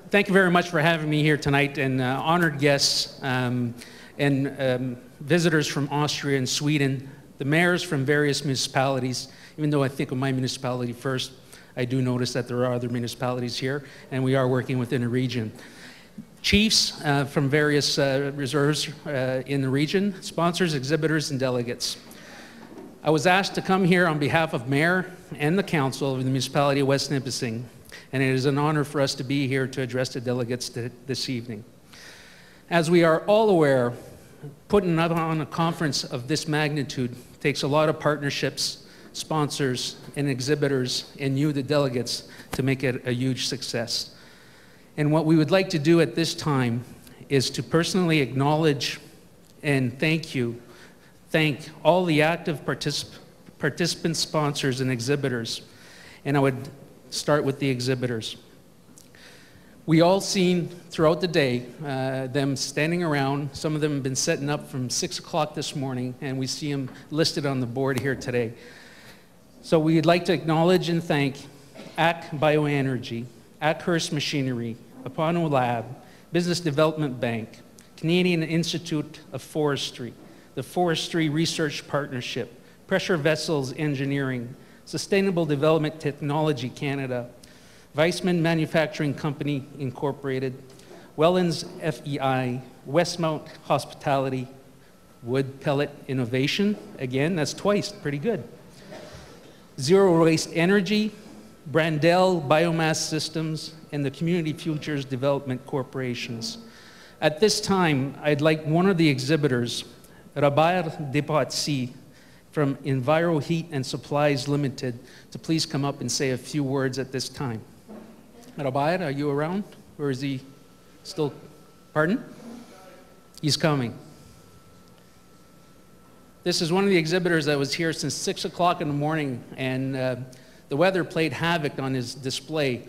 Thank you very much for having me here tonight, and honored guests and visitors from Austria and Sweden, the mayors from various municipalities. Even though I think of my municipality first, I do notice that there are other municipalities here, and we are working within a region. Chiefs from various reserves in the region, sponsors, exhibitors, and delegates. I was asked to come here on behalf of Mayor and the Council of the Municipality of West Nipissing, and it is an honor for us to be here to address the delegates this evening. As we are all aware, putting on a conference of this magnitude takes a lot of partnerships, sponsors, and exhibitors, and you, the delegates, to make it a huge success. And what we would like to do at this time is to personally acknowledge and thank all the active participants, sponsors, and exhibitors. And I would start with the exhibitors. We all seen throughout the day them standing around. Some of them have been setting up from 6 o'clock this morning, and we see them listed on the board here today. So we'd like to acknowledge and thank ACK Bioenergy, Ackhurst Machinery, Apano Lab, Business Development Bank, Canadian Institute of Forestry, the Forestry Research Partnership, Pressure Vessels Engineering, Sustainable Development Technology Canada, Weissman Manufacturing Company Incorporated, Wellens FEI, Westmount Hospitality, Wood Pellet Innovation, again, that's twice, pretty good. Zero Waste Energy, Brandel Biomass Systems, and the Community Futures Development Corporations. At this time, I'd like one of the exhibitors, Robert Depatsi, from Enviro Heat and Supplies Limited, to please come up and say a few words at this time. Robert, are you around? Or is he still, pardon? He's coming. This is one of the exhibitors that was here since 6 o'clock in the morning, and the weather played havoc on his display.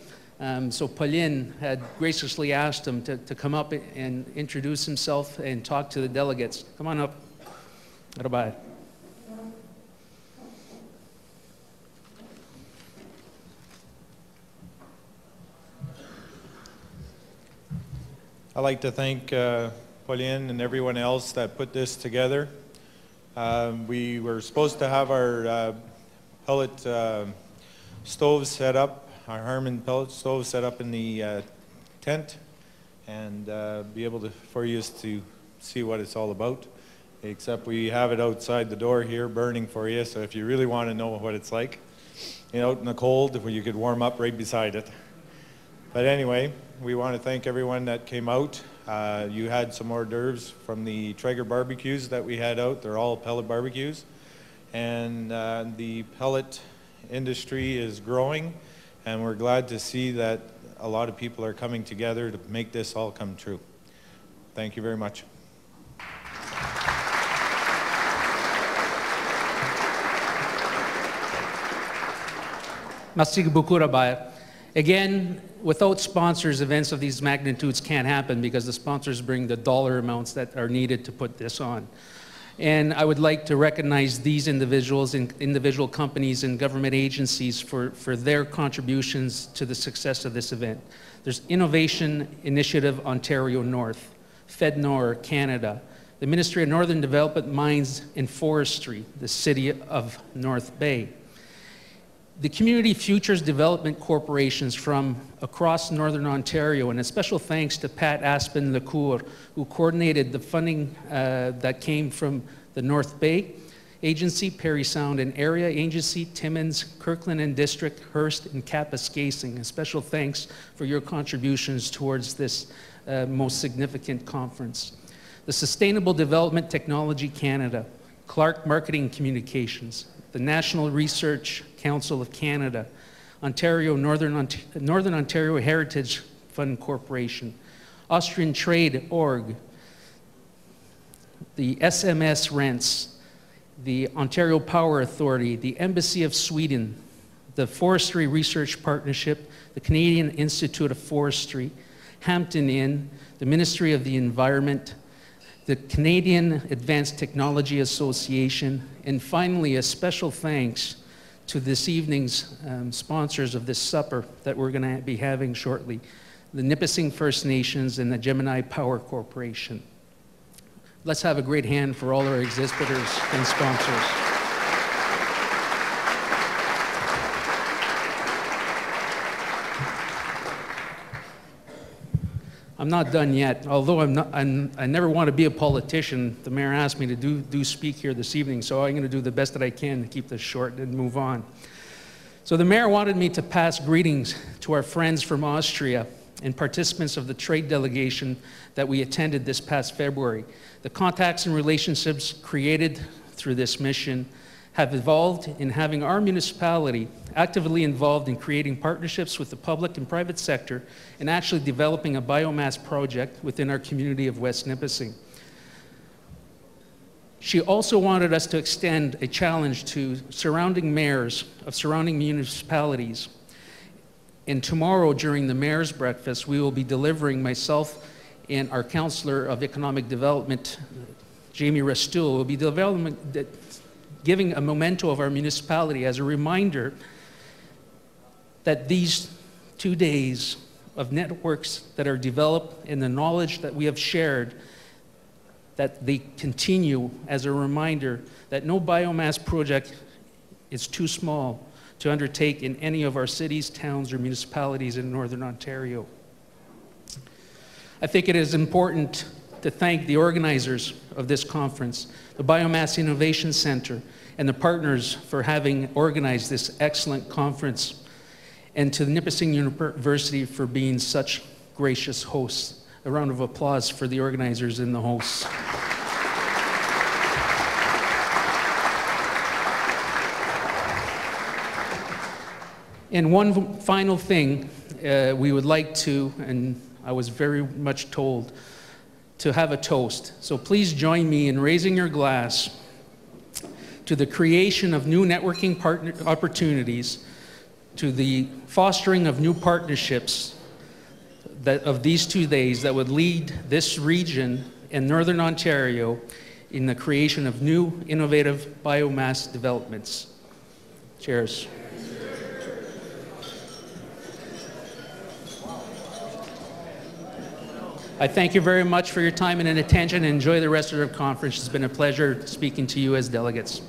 So Pauline had graciously asked him to come up and introduce himself and talk to the delegates. Come on up, Robert. I'd like to thank Pauline and everyone else that put this together. We were supposed to have our pellet stove set up, our Harman pellet stove set up in the tent, and be able for you to see what it's all about. Except we have it outside the door here burning for you, so if you really want to know what it's like, out in the cold, where you could warm up right beside it. But anyway, we want to thank everyone that came out. You had some hors d'oeuvres from the Traeger barbecues that we had out. They're all pellet barbecues. And the pellet industry is growing, and we're glad to see that a lot of people are coming together to make this all come true. Thank you very much. Merci beaucoup, Robert. Again, without sponsors, events of these magnitudes can't happen because the sponsors bring the dollar amounts that are needed to put this on. And I would like to recognize these individuals and individual companies and government agencies for their contributions to the success of this event. There's Innovation Initiative Ontario North, FedNor Canada, the Ministry of Northern Development, Mines and Forestry, the City of North Bay, the Community Futures Development Corporations from across Northern Ontario, and a special thanks to Pat Aspen-Lecour, who coordinated the funding that came from the North Bay Agency, Parry Sound and Area Agency, Timmins, Kirkland and District, Hearst, and Kapuskasing. A special thanks for your contributions towards this most significant conference. The Sustainable Development Technology Canada, Clark Marketing Communications, the National Research Council of Canada, Northern Ontario Heritage Fund Corporation, Austrian Trade Org, the SMS Rents, the Ontario Power Authority, the Embassy of Sweden, the Forestry Research Partnership, the Canadian Institute of Forestry, Hampton Inn, the Ministry of the Environment, the Canadian Advanced Technology Association, and finally a special thanks to this evening's sponsors of this supper that we're going to be having shortly, the Nipissing First Nations, and the Gemini Power Corporation. Let's have a great hand for all our exhibitors and sponsors. I'm not done yet. Although I never want to be a politician, the mayor asked me to do speak here this evening, so I'm going to do the best that I can to keep this short and move on. So the mayor wanted me to pass greetings to our friends from Austria and participants of the trade delegation that we attended this past February. The contacts and relationships created through this mission have evolved in having our municipality actively involved in creating partnerships with the public and private sector and actually developing a biomass project within our community of West Nipissing. She also wanted us to extend a challenge to surrounding mayors of surrounding municipalities. And tomorrow during the mayor's breakfast, we will be delivering, myself and our Councillor of Economic Development, Jamie Restoul, will be giving a memento of our municipality as a reminder that these 2 days of networks that are developed and the knowledge that we have shared, that they continue as a reminder that no biomass project is too small to undertake in any of our cities, towns, or municipalities in Northern Ontario. I think it is important to thank the organizers of this conference, the Biomass Innovation Center, and the partners for having organized this excellent conference, and to the Nipissing University for being such gracious hosts. A round of applause for the organizers and the hosts. And one final thing, we would like to, and I was very much told, to have a toast. So please join me in raising your glass to the creation of new networking opportunities, to the fostering of new partnerships of these 2 days that would lead this region in Northern Ontario in the creation of new innovative biomass developments. Cheers. I thank you very much for your time and attention, and enjoy the rest of the conference. It's been a pleasure speaking to you as delegates.